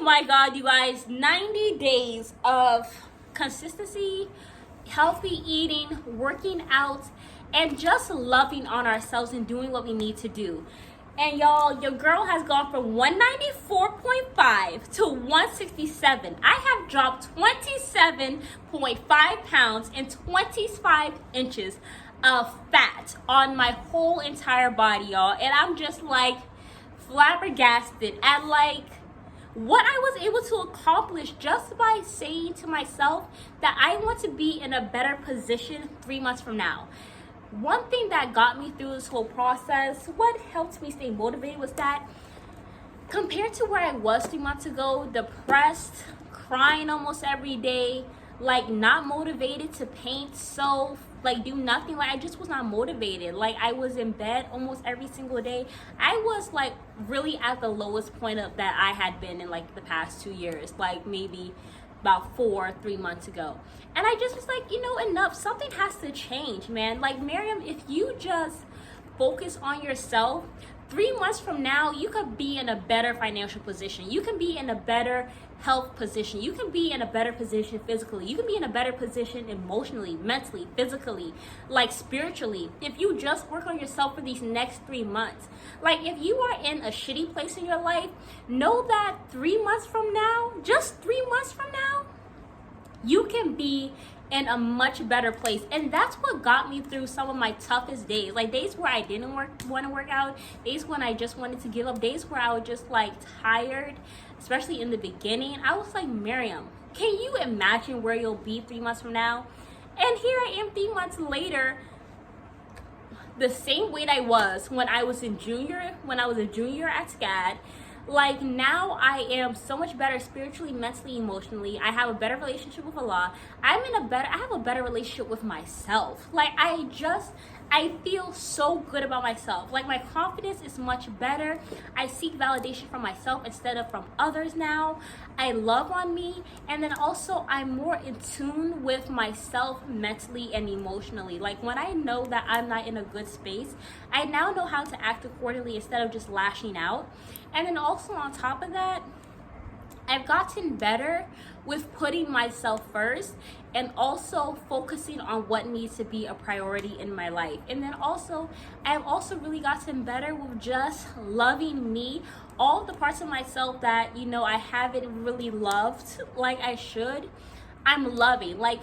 my God, you guys, 90 days of consistency, healthy eating, working out, and just loving on ourselves and doing what we need to do. And y'all, your girl has gone from 194.5 to 167. I have dropped 27.5 pounds and 25 inches of fat on my whole entire body, y'all. And I'm just like flabbergasted at like what I was able to accomplish just by saying to myself that I want to be in a better position 3 months from now. One thing that got me through this whole process, what helped me stay motivated, was that compared to where I was 3 months ago, depressed, crying almost every day, like not motivated to paint, sew, like do nothing, like I just was not motivated. Like I was in bed almost every single day. I was like really at the lowest point of that I had been in like the past 2 years, like maybe about 3 months ago. And I just was like, enough, something has to change, man. Like, Miriam, if you just focus on yourself, 3 months from now, you could be in a better financial position. You can be in a better health position. You can be in a better position physically. You can be in a better position emotionally, mentally, physically, like spiritually. If you just work on yourself for these next 3 months. Like if you are in a shitty place in your life, know that 3 months from now, just 3 months from now, you can be in a much better place. And that's what got me through some of my toughest days, like days where I didn't want to work out, days when I just wanted to give up, days where I was just like tired, especially in the beginning. I was like, Miriam, can you imagine where you'll be 3 months from now? And here I am 3 months later, the same weight I was when I was a junior at SCAD. Like now I am so much better spiritually, mentally, emotionally. I have a better relationship with Allah. I have a better relationship with myself. Like I feel so good about myself. Like my confidence is much better. I seek validation from myself instead of from others now. I love on me. And then also I'm more in tune with myself mentally and emotionally. Like when I know that I'm not in a good space, I now know how to act accordingly instead of just lashing out. And then also on top of that, I've gotten better with putting myself first and also focusing on what needs to be a priority in my life. And then also, I've also really gotten better with just loving me, all the parts of myself that, I haven't really loved like I should. I'm loving. Like,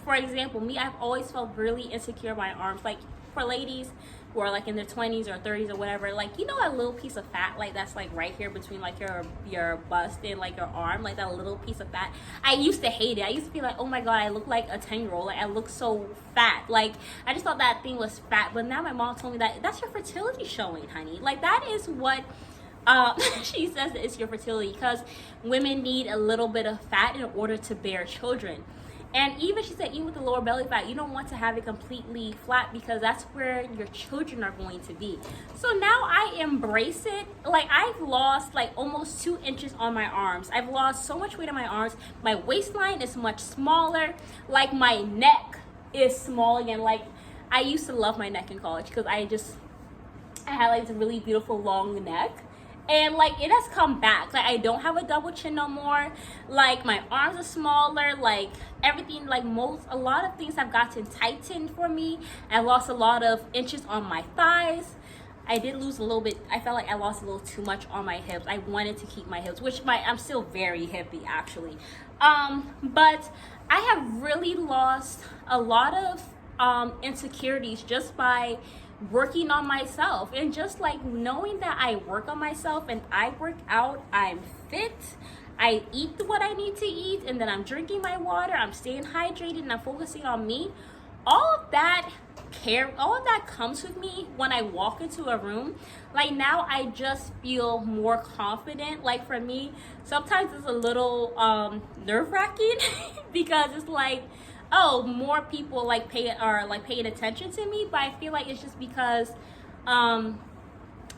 for example, me, I've always felt really insecure in my arms. Like, for ladies who are like in their 20s or 30s or whatever, like a little piece of fat like that's like right here between like your bust and like your arm, like that little piece of fat. I used to hate it. I used to be like, oh my God, I look like a 10-year-old. Like I look so fat. Like I just thought that thing was fat. But now my mom told me that that's your fertility showing, honey. Like that is what she says that it's your fertility, because women need a little bit of fat in order to bear children. And even she said, even with the lower belly fat, you don't want to have it completely flat because that's where your children are going to be. So now I embrace it. Like I've lost like almost 2 inches on my arms. I've lost so much weight on my arms. My waistline is much smaller. Like my neck is small again. Like I used to love my neck in college because I had like this really beautiful long neck. And like it has come back. Like I don't have a double chin no more. Like my arms are smaller. Like everything, like a lot of things have gotten tightened for me. I lost a lot of inches on my thighs. I did lose a little bit. I felt like I lost a little too much on my hips. I wanted to keep my hips, which I'm still very hippie actually. But I have really lost a lot of insecurities just by working on myself, and just like knowing that I work on myself and I work out, I'm fit, I eat what I need to eat, and then I'm drinking my water, I'm staying hydrated, and I'm focusing on me. All of that comes with me when I walk into a room. Like now I just feel more confident. Like for me, sometimes it's a little nerve-wracking because it's like, oh, more people like paying attention to me, but I feel like it's just because I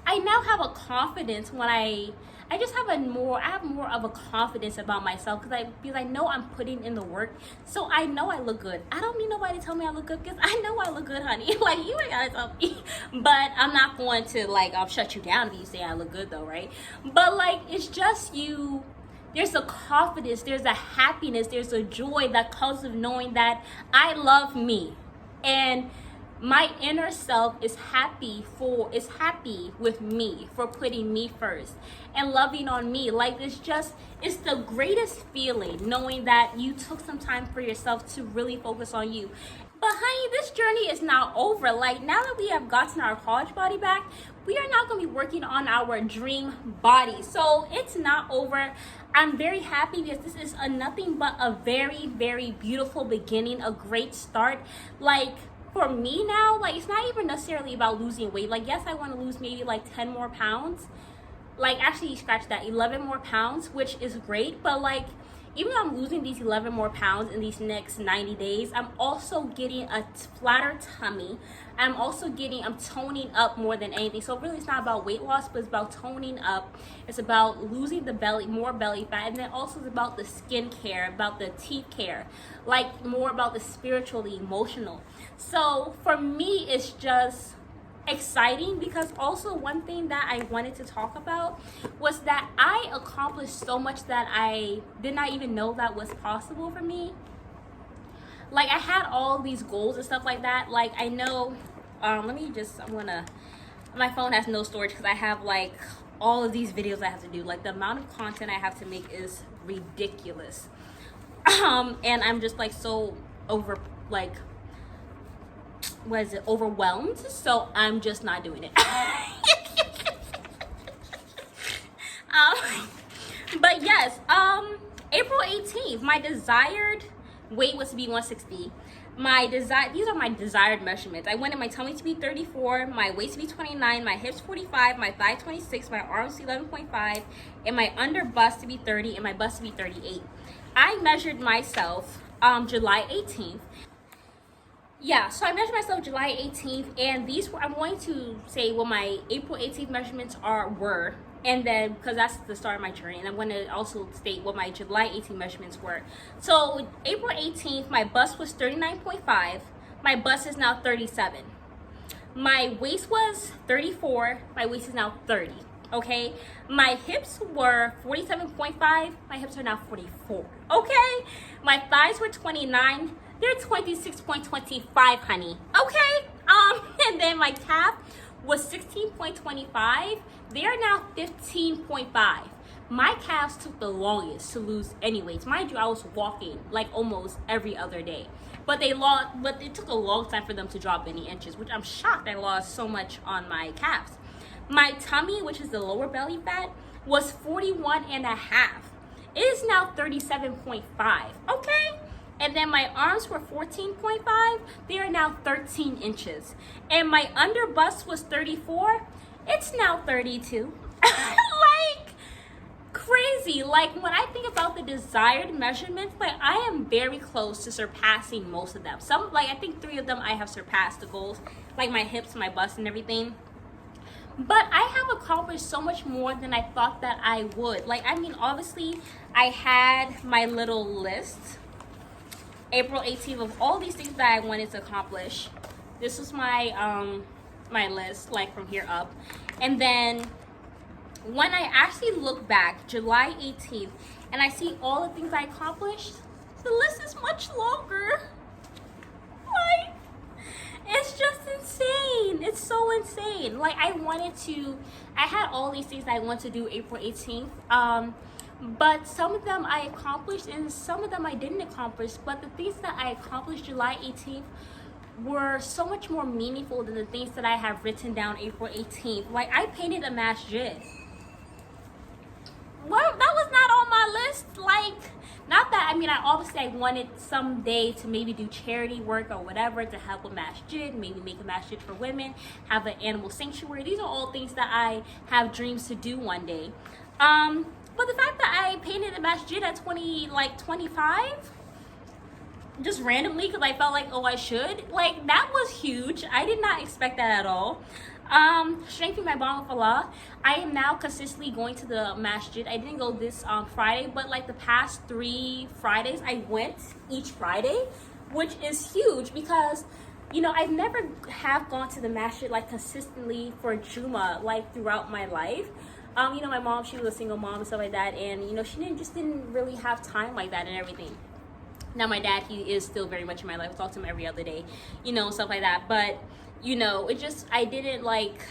now have a confidence when I have more of a confidence about myself because I know I'm putting in the work, so I know I look good. I don't need nobody to tell me I look good because I know I look good, honey. Like you ain't gotta tell me, but I'm not going to like shut you down if you say I look good though, right? But like it's just you there's a confidence, there's a happiness, there's a joy that comes with knowing that I love me. And my inner self is happy with me for putting me first and loving on me. Like, it's the greatest feeling knowing that you took some time for yourself to really focus on you. But honey, this journey is not over. Like, now that we have gotten our college body back, we are now going to be working on our dream body. So it's not over. I'm very happy because this is nothing but a very, very beautiful beginning, a great start. Like, for me now, like, it's not even necessarily about losing weight. Like, yes, I want to lose maybe like 10 more pounds. Like, actually, scratch that, 11 more pounds, which is great. But like, even though I'm losing these 11 more pounds in these next 90 days, I'm also getting a flatter tummy. I'm toning up more than anything. So really, it's not about weight loss, but it's about toning up. It's about losing more belly fat. And then also it's about the skin care, about the teeth care, like more about the spiritual, the emotional. So for me, it's just exciting, because also one thing that I wanted to talk about was that I accomplished so much that I did not even know that was possible for me. Like, I had all these goals and stuff like that. Like, I know, my phone has no storage because I have like all of these videos I have to do. Like, the amount of content I have to make is ridiculous. And I'm just like so overwhelmed, so I'm just not doing it. But yes, April 18th, my desired weight was to be 160. These are my desired measurements. I wanted my tummy to be 34, my waist to be 29, my hips 45, my thigh 26, my arms 11.5, and my under bust to be 30, and my bust to be 38. I measured myself July 18th. Yeah, so I measured myself July 18th, and I'm going to say what my April 18th measurements were, and then, because that's the start of my journey, and I'm going to also state what my July 18th measurements were. So April 18th, my bust was 39.5, my bust is now 37. My waist was 34, my waist is now 30, okay? My hips were 47.5, my hips are now 44, okay? My thighs were 29, they're 26.25, honey. Okay. And then my calf was 16.25. They are now 15.5. My calves took the longest to lose anyways. Mind you, I was walking like almost every other day. But it took a long time for them to drop any inches, which I'm shocked I lost so much on my calves. My tummy, which is the lower belly fat, was 41 and a half. It is now 37.5. Okay. And then my arms were 14.5. They are now 13 inches. And my under bust was 34. It's now 32. Like, crazy. Like, when I think about the desired measurements, like, I am very close to surpassing most of them. I think 3 of them I have surpassed the goals, like my hips, my bust, and everything. But I have accomplished so much more than I thought that I would. Like, I mean, obviously, I had my little list, April 18th, of all these things that I wanted to accomplish. This was my my list, like from here up. And then when I actually look back, July 18th, and I see all the things I accomplished, the list is much longer. Like, it's just insane. It's so insane. Like, I had all these things that I wanted to do April 18th. But some of them I accomplished and some of them I didn't accomplish. But the things that I accomplished July 18th were so much more meaningful than the things that I have written down April 18th. Like, I painted a masjid. Well, that was not on my list. Like, not that, I mean, I wanted someday to maybe do charity work or whatever to help a masjid, maybe make a masjid for women, have an animal sanctuary. These are all things that I have dreams to do one day. But the fact that I painted a masjid at 25, just randomly because I felt like, oh, I should, like, that was huge. I did not expect that at all. Strengthening my bond with Allah. I am now consistently going to the masjid. I didn't go this Friday, but like the past 3 Fridays, I went each Friday, which is huge because, you know, I've never have gone to the masjid like consistently for Juma like throughout my life. You know, my mom, she was a single mom and stuff like that, and you know, she didn't really have time like that and everything. Now my dad, he is still very much in my life. I talk to him every other day, you know, stuff like that. But you know, it just, I didn't like.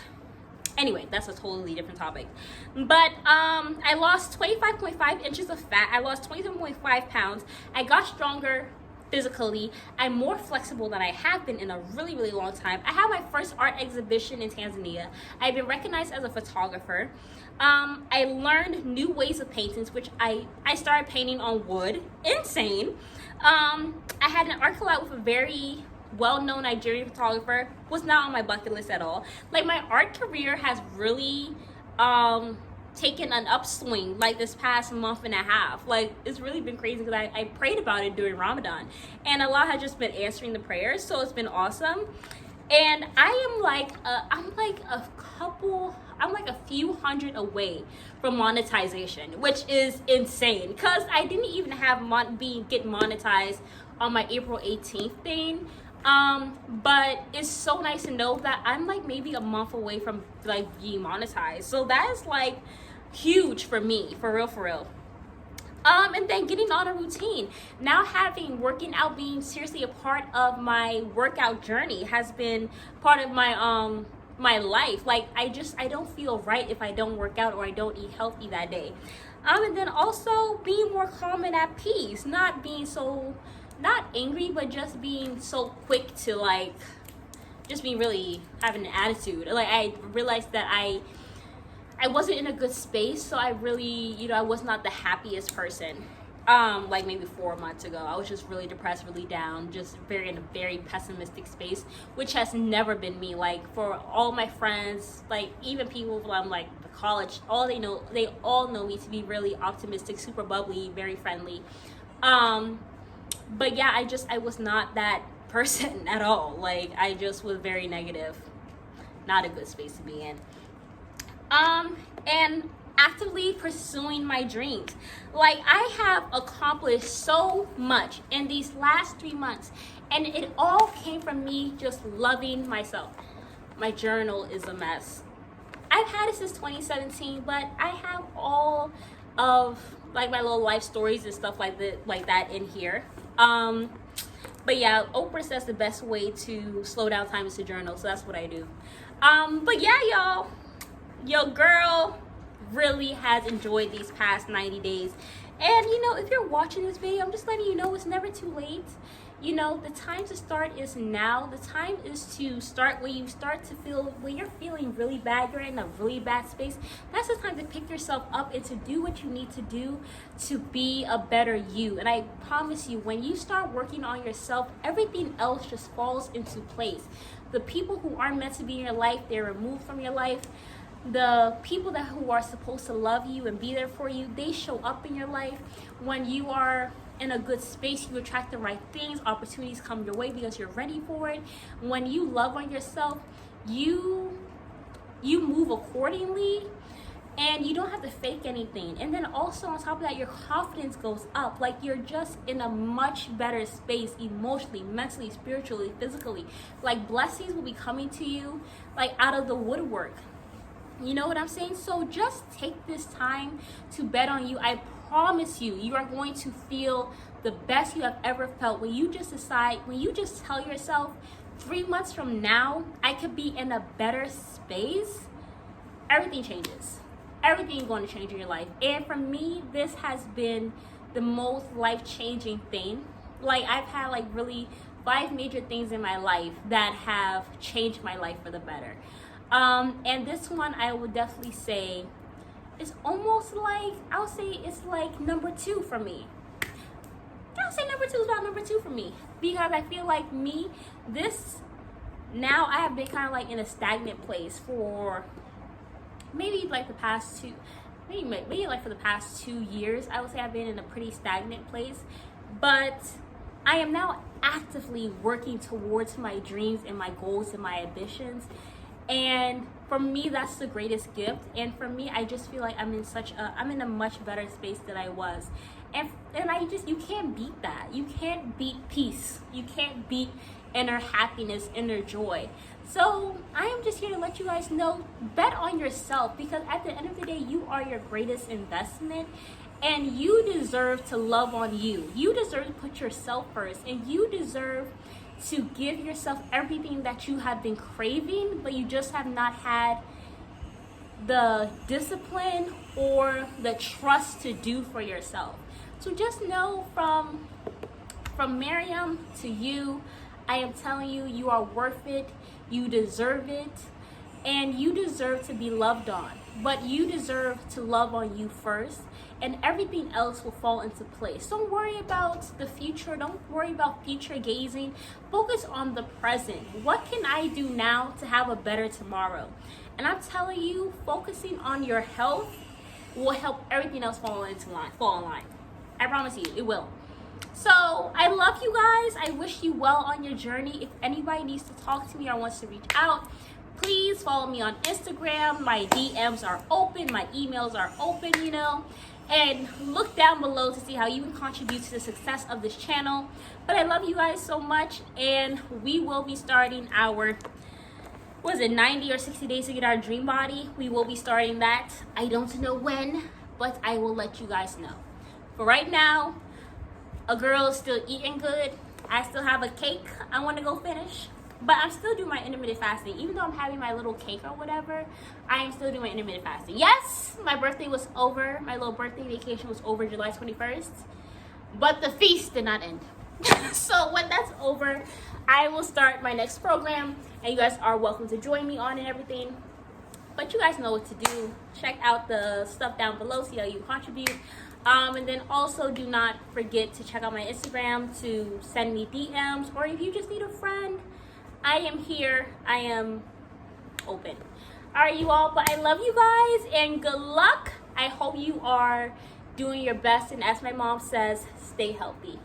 Anyway, that's a totally different topic. But I lost 25.5 inches of fat. I lost 27.5 pounds. I got stronger physically. I'm more flexible than I have been in a really, really long time. I had my first art exhibition in Tanzania. I've been recognized as a photographer. I learned new ways of paintings, which I started painting on wood. Insane. I had an art collab with a very well-known Nigerian photographer. Was not on my bucket list at all. Like, my art career has really taken an upswing like this past month and a half. Like, it's really been crazy because I prayed about it during Ramadan, and Allah has just been answering the prayers, so it's been awesome. And I am like I'm like a few hundred away from monetization, which is insane because I didn't even have get monetized on my April 18th thing. But it's so nice to know that I'm like maybe a month away from like being monetized. So that is like huge for me, for real. And then getting on a routine. Now working out being seriously a part of my workout journey has been part of my my life. Like, I don't feel right if I don't work out or I don't eat healthy that day. And then also being more calm and at peace, not angry, but just being so quick to like, just being really having an attitude. Like, I realized that I wasn't in a good space, so I really, you know, I was not the happiest person. Like maybe 4 months ago, I was just really depressed, really down, just in a very pessimistic space, which has never been me. Like, for all my friends, like even people from like the college, they all know me to be really optimistic, super bubbly, very friendly. But yeah, I was not that person at all. Like, I just was very negative, not a good space to be in. And actively pursuing my dreams. Like, I have accomplished so much in these last 3 months, and it all came from me just loving myself. My journal is a mess. I've had it since 2017, but I have all of like my little life stories and stuff like that in here. But yeah, Oprah says the best way to slow down time is to journal, so that's what I do. But yeah, y'all, your girl really has enjoyed these past 90 days. And you know, if you're watching this video, I'm just letting you know it's never too late. You know, the time to start is now. The time is to start when you're feeling really bad, you're in a really bad space. That's the time to pick yourself up and to do what you need to do to be a better you. And I promise you, when you start working on yourself, everything else just falls into place. The people who aren't meant to be in your life, they're removed from your life. The people who are supposed to love you and be there for you, they show up in your life. When you are in a good space, you attract the right things, opportunities come your way because you're ready for it. When you love on yourself, you move accordingly, and you don't have to fake anything. And then also on top of that, your confidence goes up. Like, you're just in a much better space emotionally, mentally, spiritually, physically. Like, blessings will be coming to you like out of the woodwork. You know what I'm saying? So just take this time to bet on you. I promise you, you are going to feel the best you have ever felt when you just tell yourself, 3 months from now, I could be in a better space. Everything changes. Everything is going to change in your life. And for me, this has been the most life-changing thing. Like, I've had like really 5 major things in my life that have changed my life for the better. And this one, I would definitely say, is almost like, I would say it's like number 2 for me. I'll say number 2 is about number 2 for me. Because I feel like now I have been kind of like in a stagnant place for maybe like the past 2, maybe like for the past 2 years. I would say I've been in a pretty stagnant place. But I am now actively working towards my dreams and my goals and my ambitions. And for me, that's the greatest gift. And for me, I just feel like I'm in a much better space than I was. And you can't beat that. You can't beat peace. You can't beat inner happiness, inner joy. So I am just here to let you guys know, bet on yourself, because at the end of the day, you are your greatest investment, and you deserve to love on you. You deserve to put yourself first, and you deserve to give yourself everything that you have been craving, but you just have not had the discipline or the trust to do for yourself. So just know, from Miriam to you, I am telling you, you are worth it, you deserve it, and you deserve to be loved on. But you deserve to love on you first, and everything else will fall into place. Don't worry about the future. Don't worry about future gazing. Focus on the present. What can I do now to have a better tomorrow? And I'm telling you, focusing on your health will help everything else fall in line. I promise you, it will. So I love you guys. I wish you well on your journey. If anybody needs to talk to me or wants to reach out, please follow me on Instagram. My DMs are open. My emails are open, and look down below to see how you can contribute to the success of this channel. But I love you guys so much, and we will be starting our 90 or 60 days to get our dream body. We will be starting that. I don't know when, but I will let you guys know. For right now, a girl is still eating good. I still have a cake I want to go finish. But I'm still doing my intermittent fasting. Even though I'm having my little cake or whatever, I am still doing my intermittent fasting. Yes, my birthday was over. My little birthday vacation was over July 21st. But the feast did not end. So when that's over, I will start my next program. And you guys are welcome to join me on and everything. But you guys know what to do. Check out the stuff down below, see how you contribute. And then also do not forget to check out my Instagram to send me DMs. Or if you just need a friend, I am here. I am open. All right, you all. But I love you guys, and good luck. I hope you are doing your best. And as my mom says, stay healthy.